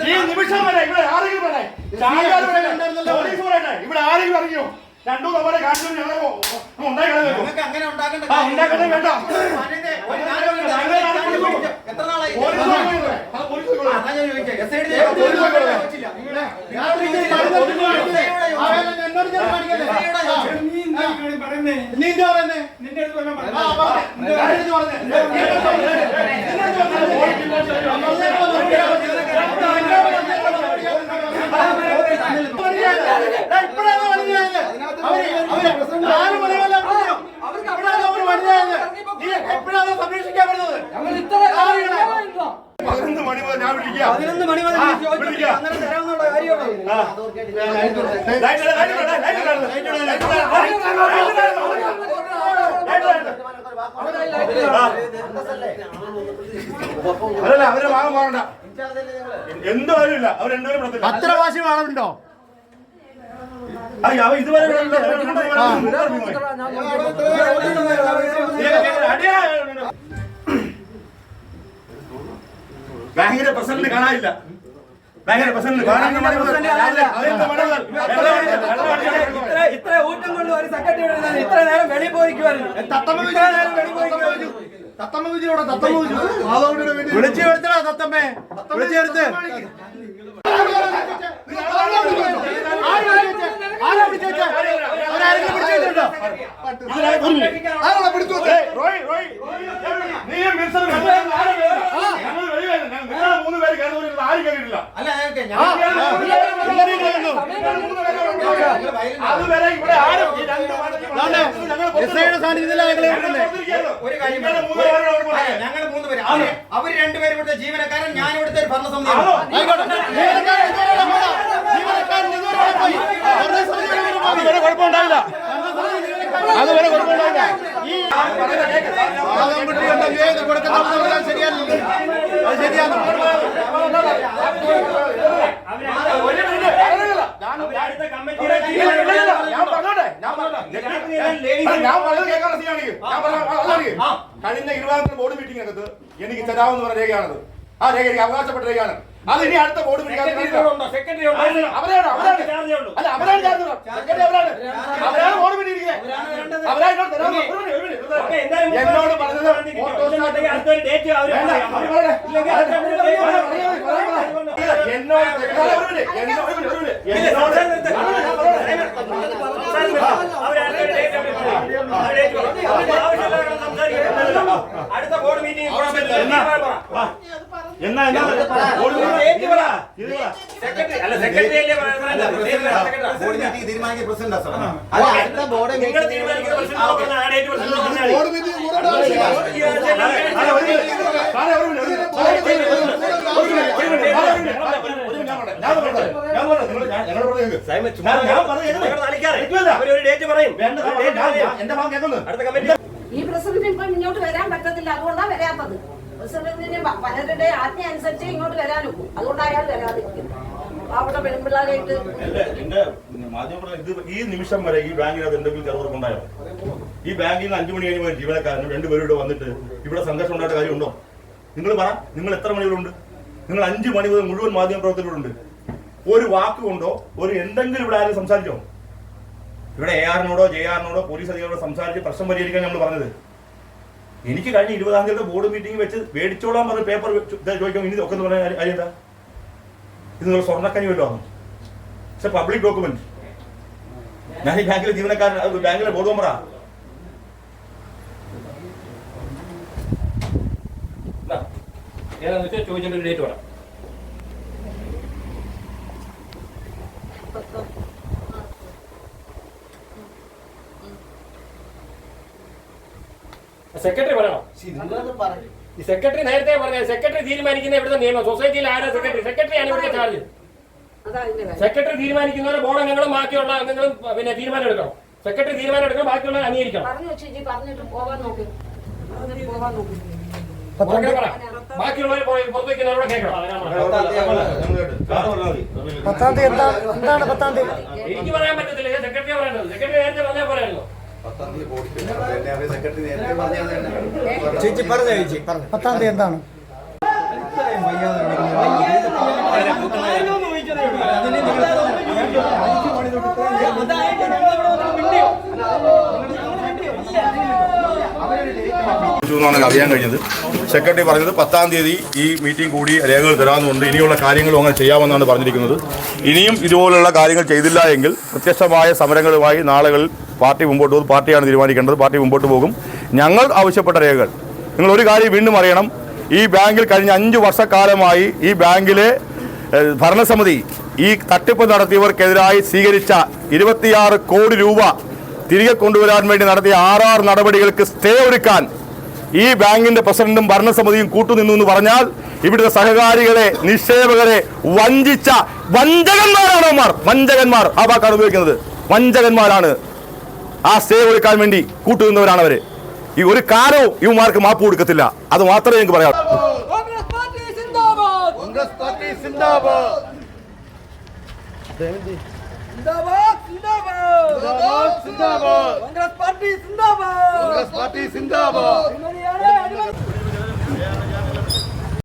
ഈ നിമിഷം വരെ ഇവിടെ ആരെങ്കിലും ഇവിടെ ആരെങ്കിലും അറിയോ രണ്ടു തവണ കാണിച്ചു ഞങ്ങൾ അങ്ങനെ ഉണ്ടാക്കണ്ട വേണ്ട സംരക്ഷിക്കാൻ പറ്റുന്നത് 11 മണി മുതൽ ഞാൻ വിളിക്കാം 11 മണി മുതൽ തരാവുന്ന അതല്ല അവരെ ഭാഗം പോകണ്ട എന്ത് കാര്യമില്ല അവർ രണ്ടുപേരും അത്ര വാശി വേണമുണ്ടോ ഇതുവരെ ബാങ്കിന്റെ പ്രസിഡന്റ് കാണാനില്ല ബാങ്കിന്റെ പ്രസിഡന്റ് ഇത്ര ഊറ്റം കൊണ്ട് ഒരു സെക്രട്ടറി ഇത്ര നേരം വെളി പോയിക്കുവായിരുന്നു വിളിച്ചു എടുത്തടാ തത്തമ്മേ വിളിച്ചെടുത്ത് ഞങ്ങൾ 3 പേര് അവർ 2 പേരും ഇവിടുത്തെ ജീവനക്കാരൻ ഞാൻ ഇവിടുത്തെ ഒരു ഭരണസമിതി അതുവരെ കുഴപ്പമുണ്ടാവില്ല അതുവരെ കുഴപ്പമുണ്ടാവില്ല ശരിയാണ് കഴിഞ്ഞ 20 ബോർഡ് മീറ്റിംഗ് അകത്ത് എനിക്ക് തരാമെന്ന് പറഞ്ഞ രേഖയാണത് ആ രേഖ എനിക്ക് അവകാശപ്പെട്ട രേഖയാണ് അത് ഇനി അടുത്ത ബോർഡ് മീറ്റിംഗ് അവരാണ് ബോർഡ് മീറ്റിംഗ് എന്നോട് പറഞ്ഞത് അടുത്ത ബോർഡ് മീറ്റിംഗ് തീരുമാനിക്കുന്ന പ്രസിഡന്റ് ഈ പ്രസിഡന്റ് ഇപ്പം ഇങ്ങോട്ട് വരാൻ പറ്റത്തില്ല, അതുകൊണ്ടാണ് വരാത്തത്. പ്രസിഡന്റിന് പലരുടെ ആജ്ഞ അനുസരിച്ച് ഇങ്ങോട്ട് വരാൻ ഒക്കും, അതുകൊണ്ടാണ് അയാൾ വരാതിരിക്കുന്നത്. അവിടെ പെൺപിള്ളേരായിട്ട് ഈ നിമിഷം വരെ ഈ ബാങ്കിനകത്ത് എന്തെങ്കിലും ചെറുപ്പുണ്ടായോ? ഈ ബാങ്കിൽ നിന്ന് 5 മണി കഴിഞ്ഞ ജീവനക്കാരനും 2 പേരും ഇവിടെ വന്നിട്ട് ഇവിടെ സംഘർഷം ഉണ്ടായിട്ട് കാര്യമുണ്ടോ? നിങ്ങൾ പറ, നിങ്ങൾ എത്ര മണികളുണ്ട്? നിങ്ങൾ 5 മണി മുതൽ മുഴുവൻ മാധ്യമപ്രവർത്തകരുണ്ട്. ഒരു വാക്കുകൊണ്ടോ ഒരു എന്തെങ്കിലും ഇവിടെ ആരും സംസാരിച്ചോ? ഇവിടെ AR-നോടോ JR-നോടോ പോലീസ് അധികാരികളോട് സംസാരിച്ച് പ്രശ്നം പരിഹരിക്കാൻ നമ്മൾ പറഞ്ഞത്. എനിക്ക് കഴിഞ്ഞ 20-ാം തീയതി ബോർഡ് മീറ്റിംഗ് വെച്ച് മേടിച്ചോളാൻ പറഞ്ഞ് പേപ്പർ ചോദിക്കാം. ഇനി ഒക്കെ പറഞ്ഞ കാര്യം എന്താ? ഇത് നിങ്ങൾ സ്വർണ്ണക്കഞ്ഞി വല്ലോ ആണ്. പക്ഷെ പബ്ലിക് ഡോക്യുമെന്റ്. ഞാൻ ഈ ബാങ്കിലെ ജീവനക്കാരൻ, ബാങ്കിലെ ബോർഡ് മെമ്പറാ. ചോദിച്ചിട്ട് ഒരു ഡേറ്റ് പറയാം. സെക്രട്ടറി പറയണം. ഈ സെക്രട്ടറി നേരത്തെ പറഞ്ഞ സെക്രട്ടറി തീരുമാനിക്കുന്ന ഇവിടുത്തെ നിയമം. സൊസൈറ്റിയിൽ ആരാ സെക്രട്ടറി? സെക്രട്ടറിയാണ് ഇവിടുത്തെ ചാർജ്. സെക്രട്ടറി തീരുമാനിക്കുന്നവരെ ബോർഡ് അംഗങ്ങളും ബാക്കിയുള്ള അംഗങ്ങളും പിന്നെ തീരുമാനം എടുക്കണം. സെക്രട്ടറി തീരുമാനം എടുക്കണം, ബാക്കിയുള്ളവർ അംഗീകരിക്കണം. ബാക്കിയുള്ളവർ പുറത്തേക്കുന്നവരോട് കേൾക്കണം. എനിക്ക് പറയാൻ പറ്റത്തില്ല, സെക്രട്ടറി പറയേണ്ടത്. സെക്രട്ടറി നേരത്തെ പറഞ്ഞാൽ പറയാമല്ലോ. 10-ാം തീയതി എന്താണ്? അറിയാൻ കഴിഞ്ഞത് സെക്രട്ടറി പറഞ്ഞത് 10-ാം തീയതി ഈ മീറ്റിംഗ് കൂടി രേഖകൾ തരാമെന്നുണ്ട്. ഇനിയുള്ള കാര്യങ്ങളും അങ്ങനെ ചെയ്യാമെന്നാണ് പറഞ്ഞിരിക്കുന്നത്. ഇനിയും ഇതുപോലുള്ള കാര്യങ്ങൾ ചെയ്തില്ല എങ്കിൽ പ്രത്യക്ഷമായ സമരങ്ങളുമായി നാളുകളിൽ പാർട്ടി മുമ്പോട്ട് പോകും. പാർട്ടിയാണ് തീരുമാനിക്കേണ്ടത്. പാർട്ടി മുമ്പോട്ട് പോകും. ഞങ്ങൾ ആവശ്യപ്പെട്ട രേഖകൾ നിങ്ങൾ ഒരു കാര്യം വീണ്ടും അറിയണം. ഈ ബാങ്കിൽ കഴിഞ്ഞ 5 വർഷക്കാലമായി ഈ ബാങ്കിലെ ഭരണസമിതി ഈ തട്ടിപ്പ് നടത്തിയവർക്കെതിരായി സ്വീകരിച്ച 26 കോടി രൂപ തിരികെ കൊണ്ടുവരാൻ വേണ്ടി നടത്തിയ 6 നടപടികൾക്ക് സ്റ്റേ ഒരുക്കാൻ ഈ ബാങ്കിന്റെ പ്രസിഡന്റും ഭരണസമിതിയും കൂട്ടുനിന്നു എന്ന് പറഞ്ഞാൽ ഇവിടുത്തെ സഹകാരികളെ, നിക്ഷേപകരെ വഞ്ചിച്ച വഞ്ചകന്മാരാണ് അവന്മാർ. വഞ്ചകന്മാർ ആ വാക്കാണ് ഉപയോഗിക്കുന്നത്. വഞ്ചകന്മാരാണ്. ആ സ്റ്റേ ഒരുക്കാൻ വേണ്ടി കൂട്ടുനിന്നവരാണ് അവര്. ഈ ഒരു കാലവും ഇവന്മാർക്ക് മാപ്പ് കൊടുക്കത്തില്ല. അത് മാത്രമേ എനിക്ക് പറയാം. കോൺഗ്രസ് പാർട്ടി സിന്ദാബാദ്. കോൺഗ്രസ് പാർട്ടി സിന്ദാബാദ്. സിന്ദാബാദ് സിന്ദാബാദ് സിന്ദാബാദ്. കോൺഗ്രസ് പാർട്ടി സിന്ദാബാദ്. കോൺഗ്രസ് പാർട്ടി സിന്ദാബാദ്.